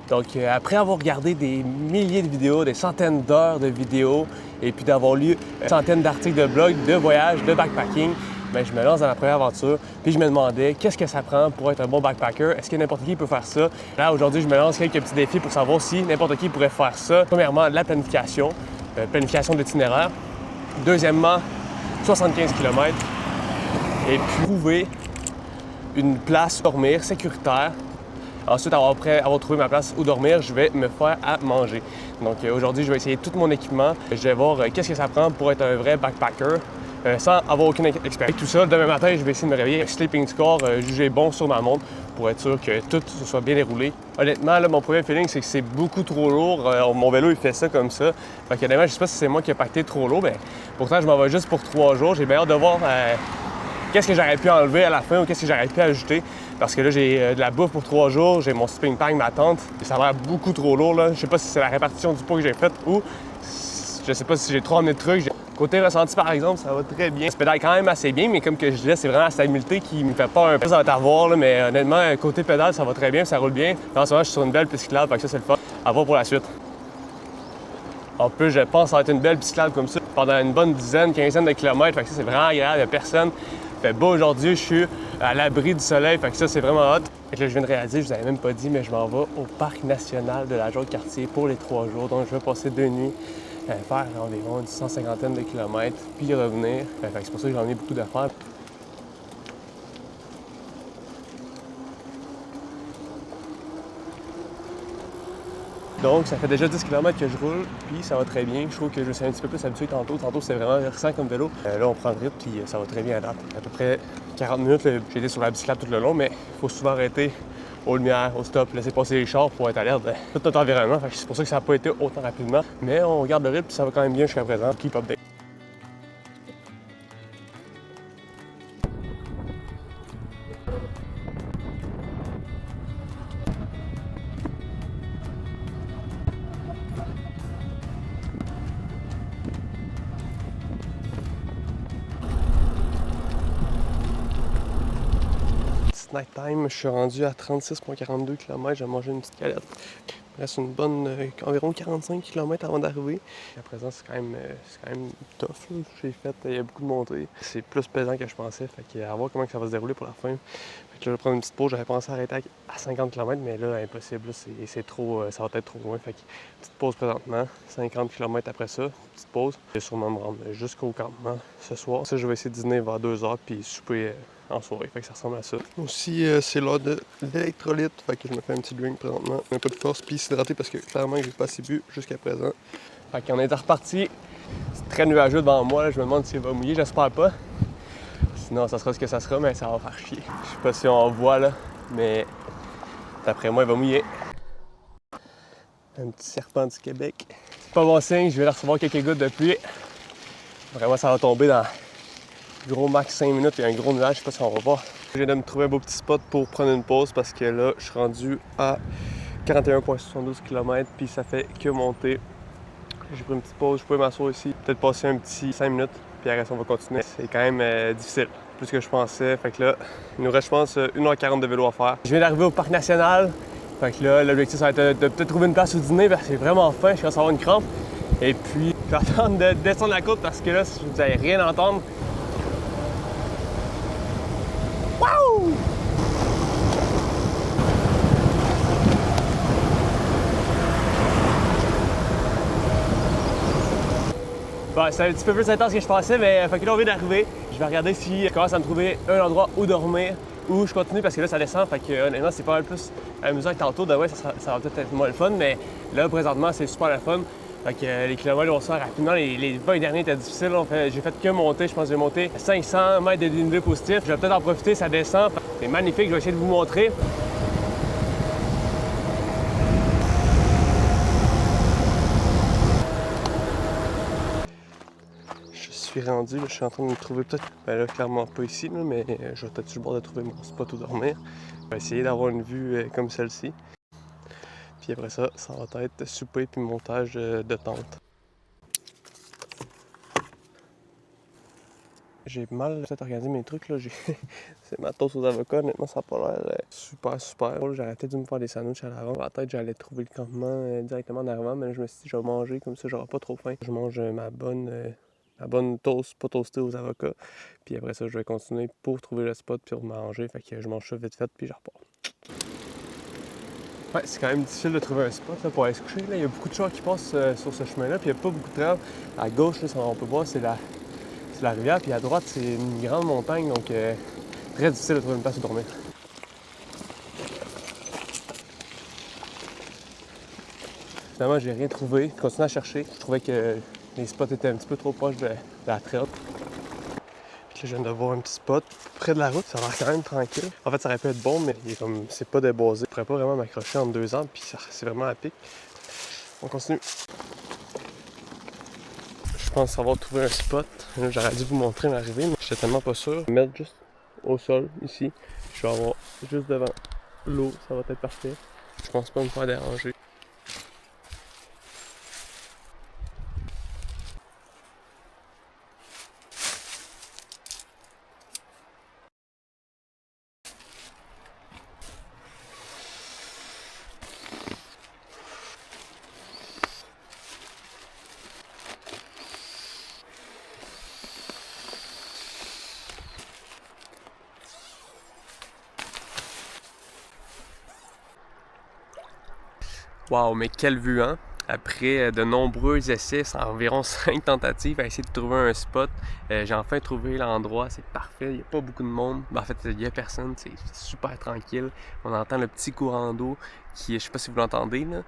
Donc, après avoir regardé des milliers de vidéos, des centaines d'heures de vidéos, et puis d'avoir lu centaines d'articles de blog, de voyages, de backpacking, bien, je me lance dans ma première aventure. Puis je me demandais, qu'est-ce que ça prend pour être un bon backpacker? Est-ce que n'importe qui peut faire ça? Là, aujourd'hui, je me lance quelques petits défis pour savoir si n'importe qui pourrait faire ça. Premièrement, la planification de l'itinéraire. Deuxièmement, 75 km. Et puis, trouver une place pour dormir sécuritaire. Ensuite, avoir trouvé ma place où dormir, je vais me faire à manger. Donc aujourd'hui, je vais essayer tout mon équipement. Je vais voir qu'est-ce que ça prend pour être un vrai backpacker sans avoir aucune expérience. Tout ça, demain matin, je vais essayer de me réveiller avec Sleeping Score, juger bon sur ma montre pour être sûr que tout se soit bien déroulé. Honnêtement, là, mon premier feeling, c'est que c'est beaucoup trop lourd. Mon vélo, il fait ça comme ça. Fait que, honnêtement, je sais pas si c'est moi qui ai pacté trop lourd, mais pourtant, je m'en vais juste pour 3 jours. J'ai bien hâte de voir qu'est-ce que j'aurais pu enlever à la fin ou qu'est-ce que j'aurais pu ajouter. Parce que là, j'ai de la bouffe pour 3 jours, j'ai mon sleeping bag, ma tente. Et ça a l'air beaucoup trop lourd, là. Je sais pas si c'est la répartition du poids que j'ai faite ou je sais pas si j'ai trop emmené de trucs. Côté ressenti, par exemple, ça va très bien. Je pédale quand même assez bien, mais comme que je disais, c'est vraiment la stabilité qui me fait peur un peu. Ça va t'avoir, là, mais honnêtement, côté pédale, ça va très bien, ça roule bien. En ce moment, je suis sur une belle piste cyclable, fait que ça, c'est le fun. À voir pour la suite. En plus, je pense que ça va être une belle piste cyclable comme ça pendant une bonne dizaine, quinzaine de kilomètres. Fait que ça, c'est vraiment agréable, il n'y a personne. Il fait beau aujourd'hui, je suis à l'abri du soleil, fait que ça, c'est vraiment hot. Fait que là, je viens de réaliser, je vous avais même pas dit, mais je m'en vais au parc national de la Jaude-Cartier pour les 3 jours. Donc, je vais passer 2 nuits, faire environ une 150aine de kilomètres, puis revenir. Fait que c'est pour ça que j'ai emmené beaucoup d'affaires. Donc, ça fait déjà 10 km que je roule, puis ça va très bien. Je trouve que je me suis un petit peu plus habitué tantôt. Tantôt, c'était vraiment versant comme vélo. Là, on prend le rythme, puis ça va très bien à date. À peu près 40 minutes, j'ai été sur la bicyclette tout le long, mais il faut souvent arrêter aux lumières, au stop, laisser passer les chars pour être alerte de tout notre environnement. Fait que c'est pour ça que ça n'a pas été autant rapidement. Mais on regarde le rythme, puis ça va quand même bien jusqu'à présent. Keep update. Snack time, je suis rendu à 36,42 km, j'ai mangé une petite galette. Il reste une bonne environ 45 km avant d'arriver. À présent, c'est quand même tough. Là. J'ai fait, il y a beaucoup de montées. C'est plus pesant que je pensais. Fait que, à voir comment ça va se dérouler pour la fin. Fait que là, je vais prendre une petite pause. J'avais pensé arrêter à 50 km, mais là, impossible. Là, c'est trop, ça va être trop loin. Fait que, petite pause présentement. 50 km après ça, petite pause. Je vais sûrement me rendre jusqu'au campement ce soir. Ça, je vais essayer de dîner vers 2h puis souper en soirée. Fait que ça ressemble à ça. Aussi, c'est l'heure de l'électrolyte. Fait que je me fais un petit drink présentement. Un peu de force puis s'hydrater parce que clairement, j'ai pas assez bu jusqu'à présent. Fait qu'on est reparti. C'est très nuageux devant moi. Là. Je me demande s'il va mouiller. J'espère pas. Sinon, ça sera ce que ça sera, mais ça va faire chier. Je sais pas si on voit là, mais d'après moi, il va mouiller. Un petit serpent du Québec. C'est pas bon signe. Je vais recevoir quelques gouttes de pluie. Vraiment, ça va tomber dans gros max 5 minutes. Il y a un gros nuage. Je sais pas si on va voir. Je viens de me trouver un beau petit spot pour prendre une pause parce que là, je suis rendu à 41,72 km puis ça fait que monter. J'ai pris une petite pause, je pouvais m'asseoir ici, peut-être passer un petit 5 minutes, puis après on va continuer. C'est quand même difficile, plus que je pensais. Fait que là, il nous reste, je pense, 1h40 de vélo à faire. Je viens d'arriver au parc national. Fait que là, l'objectif, ça va être de peut-être trouver une place où dîner parce que c'est vraiment faim, je commence à avoir une crampe. Et puis, je vais attendre de descendre la côte parce que là, si vous n'allez rien entendre. Wouh! Bon, c'est un petit peu plus intense que je pensais, mais fait que là, on vient d'arriver. Je vais regarder si je commence à me trouver un endroit où dormir, ou je continue parce que là, ça descend. Fait que honnêtement, c'est pas mal plus amusant que tantôt. Ouais, ça va peut-être être moins le fun, mais là, présentement, c'est super le fun. Fait que les kilomètres, on sort rapidement. Les 20 derniers étaient difficiles. J'ai fait que monter. Je pense que j'ai monté 500 mètres de dénivelé positif. Je vais peut-être en profiter, ça descend. C'est magnifique. Je vais essayer de vous montrer. Je suis rendu, là, je suis en train de me trouver peut-être, là clairement pas ici, là, mais je vais peut-être sur le bord de trouver mon spot où dormir. Je vais essayer d'avoir une vue comme celle-ci. Puis après ça, ça va être souper puis montage de tente. J'ai mal peut-être organisé mes trucs, là. C'est ma toast aux avocats, honnêtement, ça n'a pas l'air super, super. J'aurais peut-être dû me faire des sandwichs à l'avant. En tête, j'allais trouver le campement directement en arrivant, mais là, je me suis dit, je vais manger, comme ça, j'aurai pas trop faim. Je mange ma bonne toast, pas toastée aux avocats. Puis après ça, je vais continuer pour trouver le spot, puis manger. Fait que je mange ça vite fait, puis je repars. Ouais, c'est quand même difficile de trouver un spot là, pour aller se coucher. Là. Il y a beaucoup de chars qui passent sur ce chemin-là, puis il n'y a pas beaucoup de trails. À gauche, là, on peut voir, c'est la rivière, puis à droite, c'est une grande montagne, donc très difficile de trouver une place où dormir. Finalement, j'ai rien trouvé. Je continue à chercher. Je trouvais que les spots étaient un petit peu trop proches de la trail. Puis là, je viens de voir un petit spot près de la route. Ça a l'air quand même tranquille. En fait, ça aurait pu être bon, mais c'est pas déboisé. Je pourrais pas vraiment m'accrocher entre deux arbres, puis c'est vraiment à pic. On continue. Je pense avoir trouvé un spot. Là, j'aurais dû vous montrer l'arrivée, mais j'étais tellement pas sûr. Je vais mettre juste au sol, ici. Je vais avoir juste devant l'eau. Ça va être parfait. Je pense pas me faire déranger. Wow, mais quelle vue, hein? Après de nombreux essais, c'est environ 5 tentatives à essayer de trouver un spot, j'ai enfin trouvé l'endroit, c'est parfait, il n'y a pas beaucoup de monde. En fait, il n'y a personne, c'est super tranquille. On entend le petit courant d'eau qui, je sais pas si vous l'entendez, là.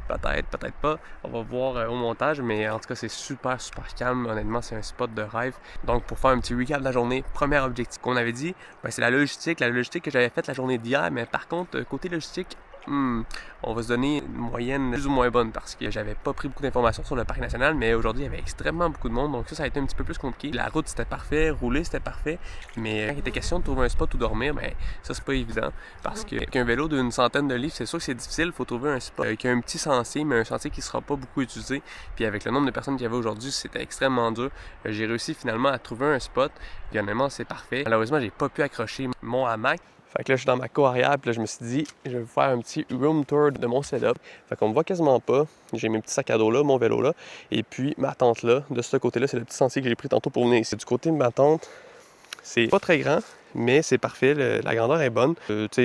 Peut-être, peut-être pas. On va voir au montage, mais en tout cas, c'est super, super calme. Honnêtement, c'est un spot de rêve. Donc, pour faire un petit recap de la journée, premier objectif qu'on avait dit, c'est la logistique. La logistique que j'avais faite la journée d'hier, mais par contre, côté logistique, on va se donner une moyenne plus ou moins bonne parce que j'avais pas pris beaucoup d'informations sur le parc national, mais aujourd'hui, il y avait extrêmement beaucoup de monde, donc ça a été un petit peu plus compliqué. La route, c'était parfait, rouler, c'était parfait, mais quand il était question de trouver un spot où dormir, ça, c'est pas évident parce qu'avec un vélo d'une centaine de livres, c'est sûr que c'est difficile, il faut trouver un spot avec un petit sentier, mais un sentier qui sera pas beaucoup utilisé, puis avec le nombre de personnes qu'il y avait aujourd'hui, c'était extrêmement dur. J'ai réussi finalement à trouver un spot, puis honnêtement, c'est parfait. Malheureusement, j'ai pas pu accrocher mon hamac. Fait que là, je suis dans ma cour arrière, puis là, je me suis dit, je vais vous faire un petit room tour de mon setup. Fait qu'on me voit quasiment pas. J'ai mes petits sacs à dos là, mon vélo là, et puis ma tente là. De ce côté-là, c'est le petit sentier que j'ai pris tantôt pour venir ici. Du côté de ma tente, c'est pas très grand, mais c'est parfait. La grandeur est bonne.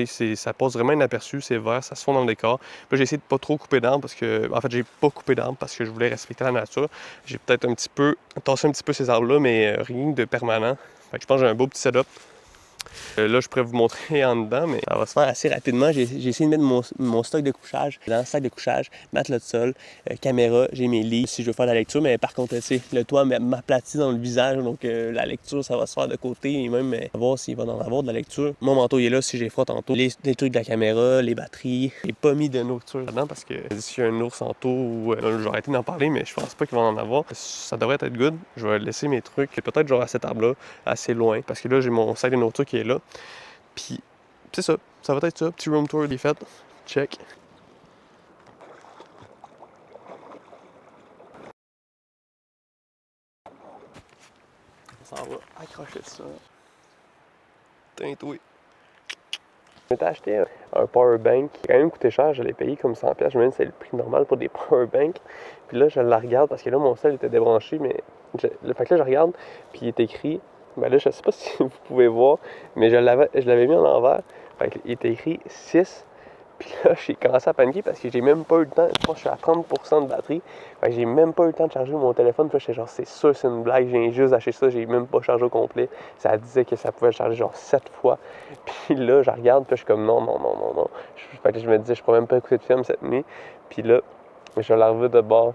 Ça passe vraiment inaperçu, c'est vert, ça se fond dans le décor. Là, j'ai essayé de pas trop couper d'arbres parce que, en fait, j'ai pas coupé d'arbres parce que je voulais respecter la nature. J'ai peut-être un petit peu tassé un petit peu ces arbres-là, mais rien de permanent. Fait que je pense que j'ai un beau petit setup. Là, je pourrais vous montrer en dedans, mais ça va se faire assez rapidement. J'ai essayé de mettre mon stock de couchage dans le sac de couchage, matelas de sol, caméra, j'ai mes livres si je veux faire la lecture, mais par contre, le toit m'aplatit dans le visage, donc la lecture, ça va se faire de côté et même voir s'il va en avoir de la lecture. Mon manteau, il est là si j'ai froid tantôt. Les trucs de la caméra, les batteries. J'ai pas mis de nourriture là-dedans parce que s'il y a un ours en taux, j'ai arrêté d'en parler, mais je pense pas qu'il va en avoir. Ça devrait être good. Je vais laisser mes trucs, peut-être genre à cet arbre-là, assez loin, parce que là, j'ai mon sac de nourriture qui est là. Puis, c'est ça. Ça va être ça. Petit room tour est fait. Check. Ça va accrocher ça. Tintoué. Je m'étais acheté un power bank qui a quand même coûté cher. Je l'ai payé comme 100$. Je me dis que c'est le prix normal pour des power banks. Puis là, je la regarde parce que là, mon sel était débranché. Mais fait que là, je regarde. Puis il est écrit. Ben là, je sais pas si vous pouvez voir. Mais je l'avais mis en l'envers. Fait qu'il est écrit 6. Puis là, j'ai commencé à paniquer parce que j'ai même pas eu le temps. Je pense que je suis à 30% de batterie. Fait que j'ai même pas eu le temps de charger mon téléphone. Puis là, j'étais genre, c'est sûr, c'est une blague. J'ai juste acheté ça. J'ai même pas chargé au complet. Ça disait que ça pouvait charger genre 7 fois. Puis là, je regarde. Puis je suis comme, non. Fait que je me disais, je pourrais même pas écouter de film cette nuit. Puis là, je la revu de bord.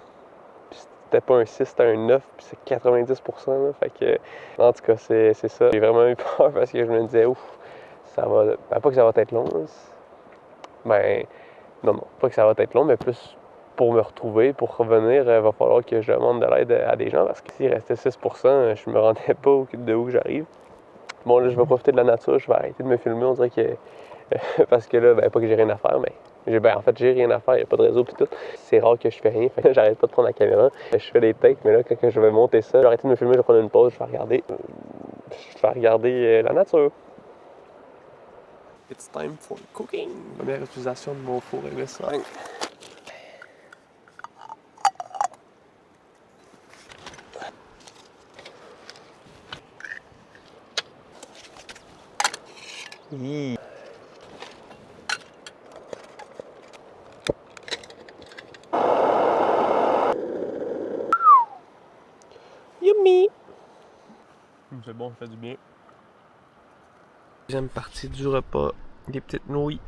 Puis c'était pas un 6, c'était un 9. Puis c'est 90%. Là. Fait que, en tout cas, c'est ça. J'ai vraiment eu peur parce que je me disais, ouf, ça va. Ben, pas que ça va être long. Là. Ben, non, pas que ça va être long, mais plus pour me retrouver, pour revenir, il va falloir que je demande de l'aide à des gens parce que s'il restait 6%, je me rendais pas de où j'arrive. Bon, là, je vais profiter de la nature, je vais arrêter de me filmer, on dirait que. Parce que là, ben, pas que j'ai rien à faire, mais En fait, j'ai rien à faire, il n'y a pas de réseau pis tout. C'est rare que je fais rien, fait que j'arrête pas de prendre la caméra. Je fais des takes, mais là, quand je vais monter ça, je vais arrêter de me filmer, je vais prendre une pause, je vais regarder la nature. It's time for cooking! Première utilisation de mon four MS5. Yummy! C'est bon, ça fait du bien. Deuxième partie du repas, des petites nouilles.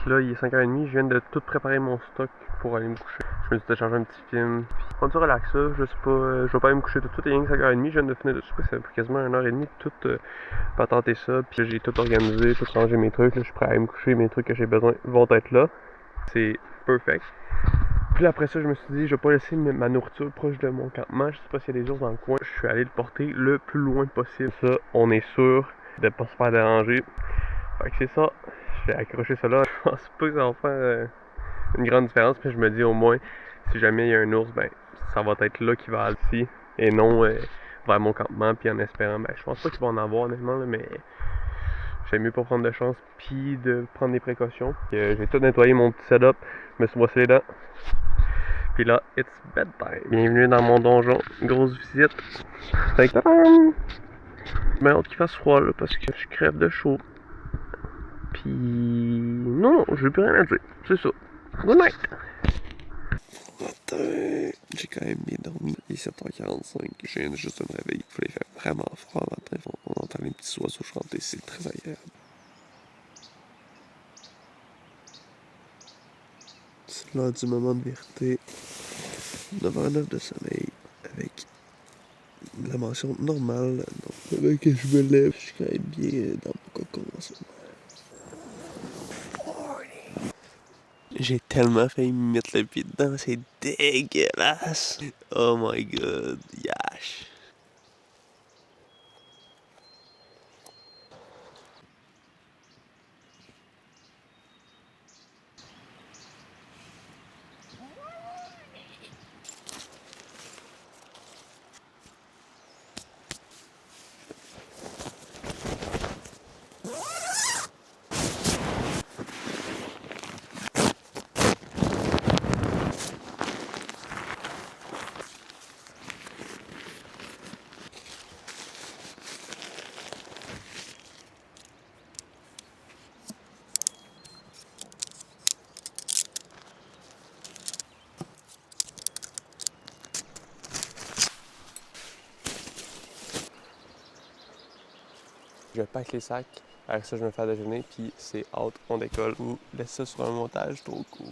Là, il est 5h30, je viens de tout préparer mon stock pour aller me coucher. Je me suis téléchargé un petit film. Prendre du relax ça, je sais pas, je vais pas aller me coucher tout de suite, il est 5h30, je viens de finir de souper, ça fait quasiment 1h30 tout patenter ça, puis j'ai tout organisé, tout rangé mes trucs, là, je suis prêt à aller me coucher, mes trucs que j'ai besoin vont être là. C'est perfect. Puis après ça, je me suis dit, je vais pas laisser ma nourriture proche de mon campement, je sais pas s'il y a des ours dans le coin, je suis allé le porter le plus loin possible. Ça, on est sûr de pas se faire déranger. Fait que c'est ça. J'ai accroché ça là. Je pense pas que ça va faire une grande différence. Puis je me dis au moins, si jamais il y a un ours, ben ça va être là qu'il va aller ici. Et non vers mon campement. Puis en espérant, ben je pense pas qu'il va en avoir honnêtement, là, mais j'aime mieux pas prendre de chance. Puis de prendre des précautions. J'ai tout nettoyé mon petit setup. Je me suis brossé les dents. Puis là, it's bedtime. Bienvenue dans mon donjon. Grosse visite. Fait que j'ai hâte qu'il fasse froid là, parce que je crève de chaud. Puis non, je n'ai plus rien à dire. C'est ça. Good night! Matin, j'ai quand même bien dormi. Il est 7h45. Je viens juste de me réveiller. Il fait vraiment froid le matin. On entend les petits oiseaux chanter. C'est très agréable. C'est l'heure du moment de vérité. 9h09 de sommeil. Avec la mention normale. Donc, avec que je me lève, je suis quand même bien dans mon cocon en ce moment. J'ai tellement failli me mettre le pied dedans, c'est dégueulasse. Oh my god, yash. Je pack les sacs, avec ça je me fais à déjeuner, puis c'est out, on décolle. Ou laisse ça sur un montage, trop cool.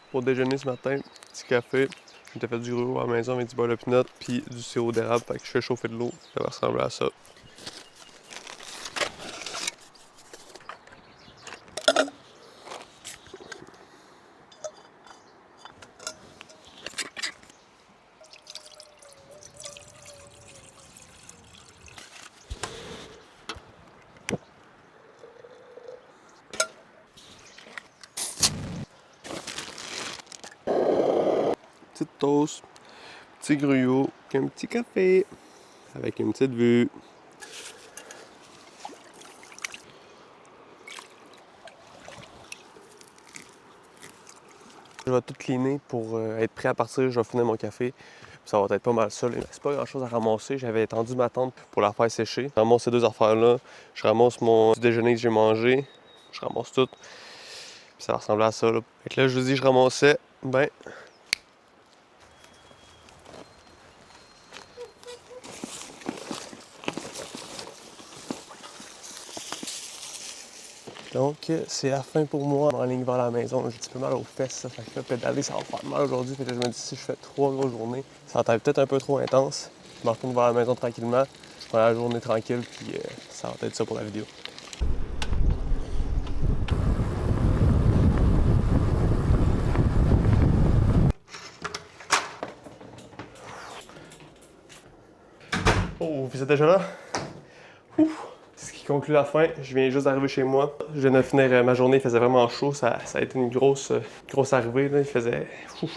Pour déjeuner ce matin, petit café. Je m'étais fait du gruau à la maison avec du beurre de pinot puis du sirop d'érable, fait que je fais chauffer de l'eau. Ça va ressembler à ça. Petite toast, petit gruau, un petit café, avec une petite vue. Je vais tout cleaner pour être prêt à partir. Je vais finir mon café Ça va être pas mal ça. C'est pas grand chose à ramasser. J'avais étendu ma tente pour la faire sécher. Je ramasse ces deux affaires-là. Je ramasse mon déjeuner que j'ai mangé. Je ramasse tout. Puis ça ressemblait à ça. Là. Fait que là, je vous dis, je ramassais. Ben. Donc, c'est la fin pour moi en ligne vers la maison. J'ai un petit peu mal aux fesses, ça fait que pédaler, ça va me faire mal aujourd'hui. Fait que je me dis, si je fais 3 grosses journées, ça va être peut-être un peu trop intense. Je me retourne vers la maison tranquillement. Je prends la journée tranquille, puis ça va être ça pour la vidéo. Oh, puis c'est déjà là? Ouf! Ce qui conclut la fin, je viens juste d'arriver chez moi. Je viens de finir ma journée, il faisait vraiment chaud. Ça a été une grosse arrivée. Là. Il faisait.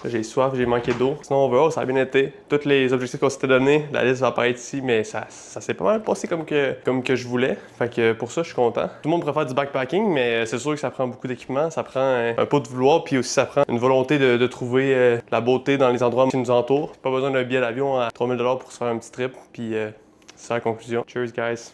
J'ai soif, j'ai manqué d'eau. Sinon, overall, ça a bien été. Tous les objectifs qu'on s'était donnés, la liste va apparaître ici, mais ça s'est pas mal passé comme que je voulais. Fait que pour ça, je suis content. Tout le monde préfère du backpacking, mais c'est sûr que ça prend beaucoup d'équipement. Ça prend un pot de vouloir, puis aussi ça prend une volonté de trouver la beauté dans les endroits qui nous entourent. Pas besoin d'un billet d'avion à 3000$ pour se faire un petit trip, puis c'est la conclusion. Cheers, guys!